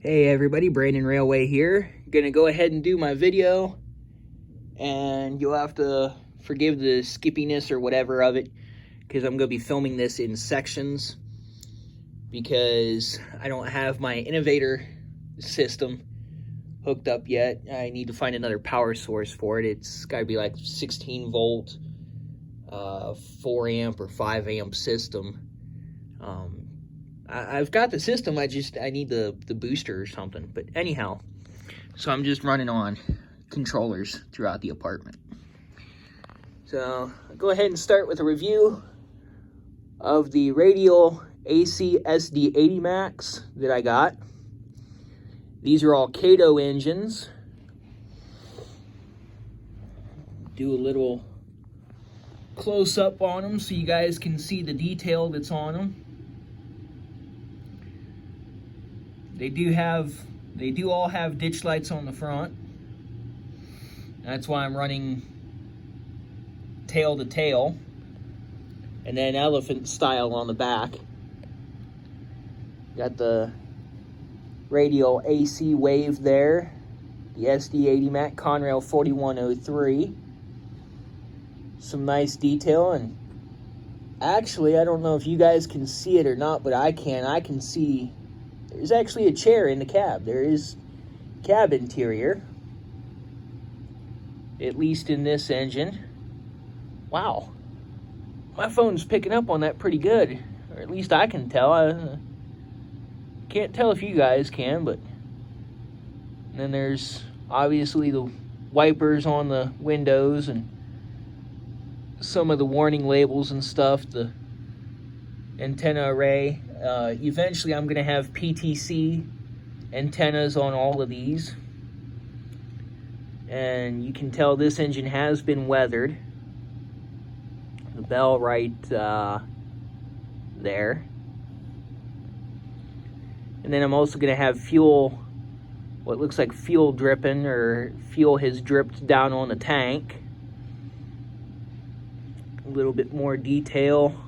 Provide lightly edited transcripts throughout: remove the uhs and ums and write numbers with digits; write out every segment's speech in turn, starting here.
Hey everybody, Brandon Railway here. Gonna go ahead and do my video, and you'll have to forgive the skippiness or whatever of it, because I'm gonna be filming this in sections, because I don't have my innovator system hooked up yet. I need to find another power source for it. It's gotta be like 16 volt, 4 amp or 5 amp system. I've got the system, I need the booster or something. But anyhow, so I'm just running on controllers throughout the apartment. So I'll go ahead and start with a review of the Radial AC SD80 Max that I got. These are all Kato engines. Do a little close up on them so you guys can see the detail that's on them. They do all have ditch lights on the front. That's why I'm running tail to tail, and then elephant style on the back. Got the Radial AC wave there, the SD80 Mac Conrail 4103. Some nice detail, and actually, I don't know if you guys can see it or not, but I can see there's actually a chair in the cab. There is cab interior, at least in this engine. Wow, my phone's picking up on that pretty good, or at least I can tell. I can't tell if you guys can, but and then there's obviously the wipers on the windows and some of the warning labels and stuff, the antenna array. Eventually I'm going to have PTC antennas on all of these. And you can tell this engine has been weathered. The bell right there. And then I'm also going to have fuel, what looks like fuel dripping, or fuel has dripped down on the tank. A little bit more detail.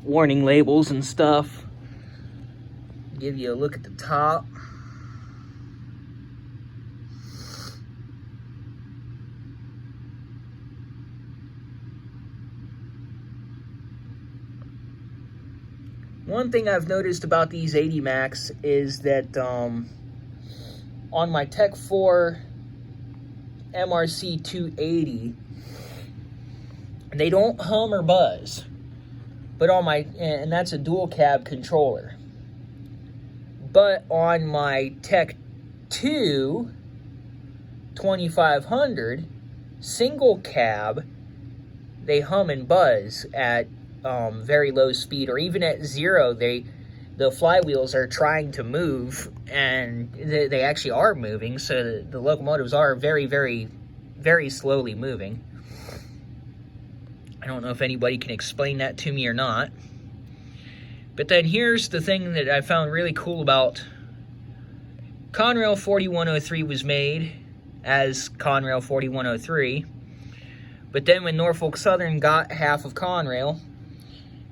Warning labels and stuff. Give you a look at the top. One thing I've noticed about these 80 Max is that on my Tech 4 MRC 280, they don't hum or buzz. But on my, and that's a dual cab controller. But on my Tech 2 2500 single cab, they hum and buzz at very low speed, or even at zero. The flywheels are trying to move, and they actually are moving. So the locomotives are very, very, very slowly moving. I don't know if anybody can explain that to me or not. But then here's the thing that I found really cool about Conrail 4103 was made as Conrail 4103. But then when Norfolk Southern got half of Conrail,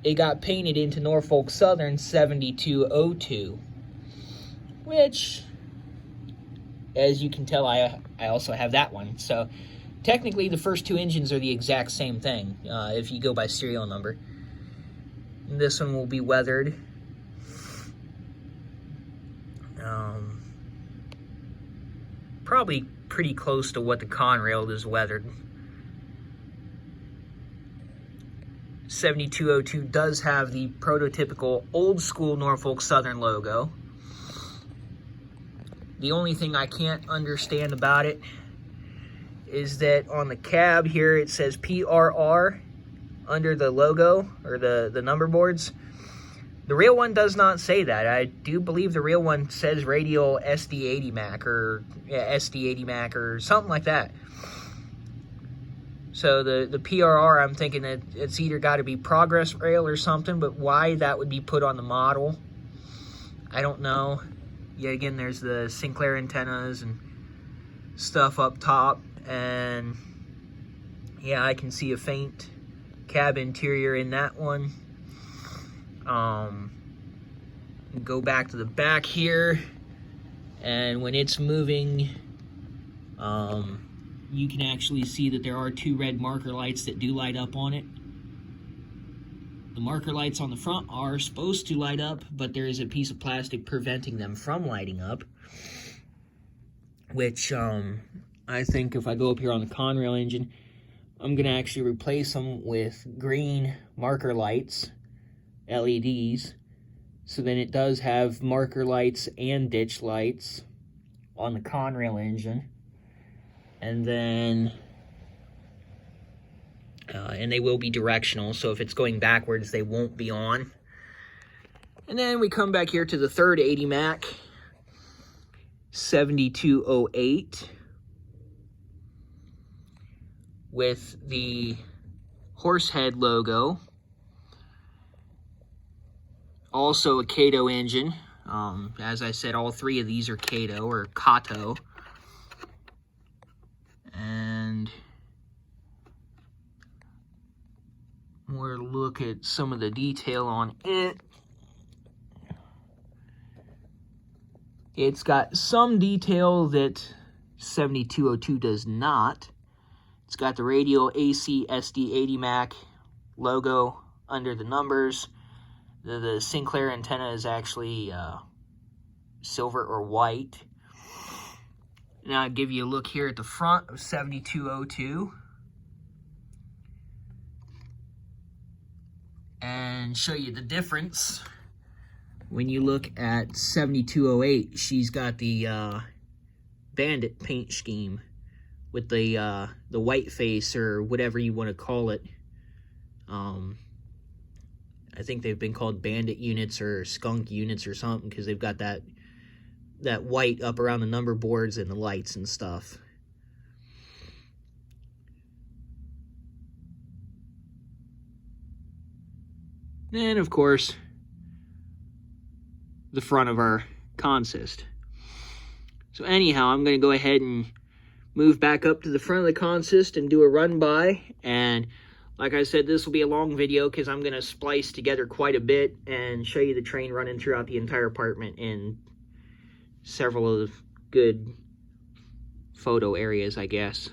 it got painted into Norfolk Southern 7202. Which, as you can tell, I also have that one. So technically, the first two engines are the exact same thing, if you go by serial number. And this one will be weathered. Probably pretty close to what the Conrail is weathered. 7202 does have the prototypical old-school Norfolk Southern logo. The only thing I can't understand about it is that on the cab here it says PRR under the logo, or the number boards. The real one does not say that. I do believe the real one says Radial SD80 Mac, or SD80 Mac, or something like that. So the PRR, I'm thinking that it's either got to be Progress Rail or something, but why that would be put on the model, I don't know. Yeah, again, there's the Sinclair antennas and stuff up top. And yeah, I can see a faint cab interior in that one. Go back to the back here, and when it's moving, you can actually see that there are 2 red marker lights that do light up on it. The marker lights on the front are supposed to light up, but there is a piece of plastic preventing them from lighting up, which I think if I go up here on the Conrail engine, I'm going to actually replace them with green marker lights, LEDs, so then it does have marker lights and ditch lights on the Conrail engine. And then, and they will be directional, so if it's going backwards, they won't be on. And then we come back here to the third 80 Mac, 7208, with the Horsehead logo. Also a Kato engine. As I said, all 3 of these are Kato or Kato. And we'll look at some of the detail on it. It's got some detail that 7202 does not. It's got the radial AC SD 80 Mac logo under the numbers. The Sinclair antenna is actually silver or white. Now I'll give you a look here at the front of 7202 and show you the difference. When you look at 7208, she's got the bandit paint scheme with the white face or whatever you want to call it. I think they've been called bandit units or skunk units or something because they've got that white up around the number boards and the lights and stuff. And of course, the front of our consist. So anyhow, I'm going to go ahead and move back up to the front of the consist and do a run by. And like I said, this will be a long video because I'm going to splice together quite a bit and show you the train running throughout the entire apartment in several of good photo areas, I guess.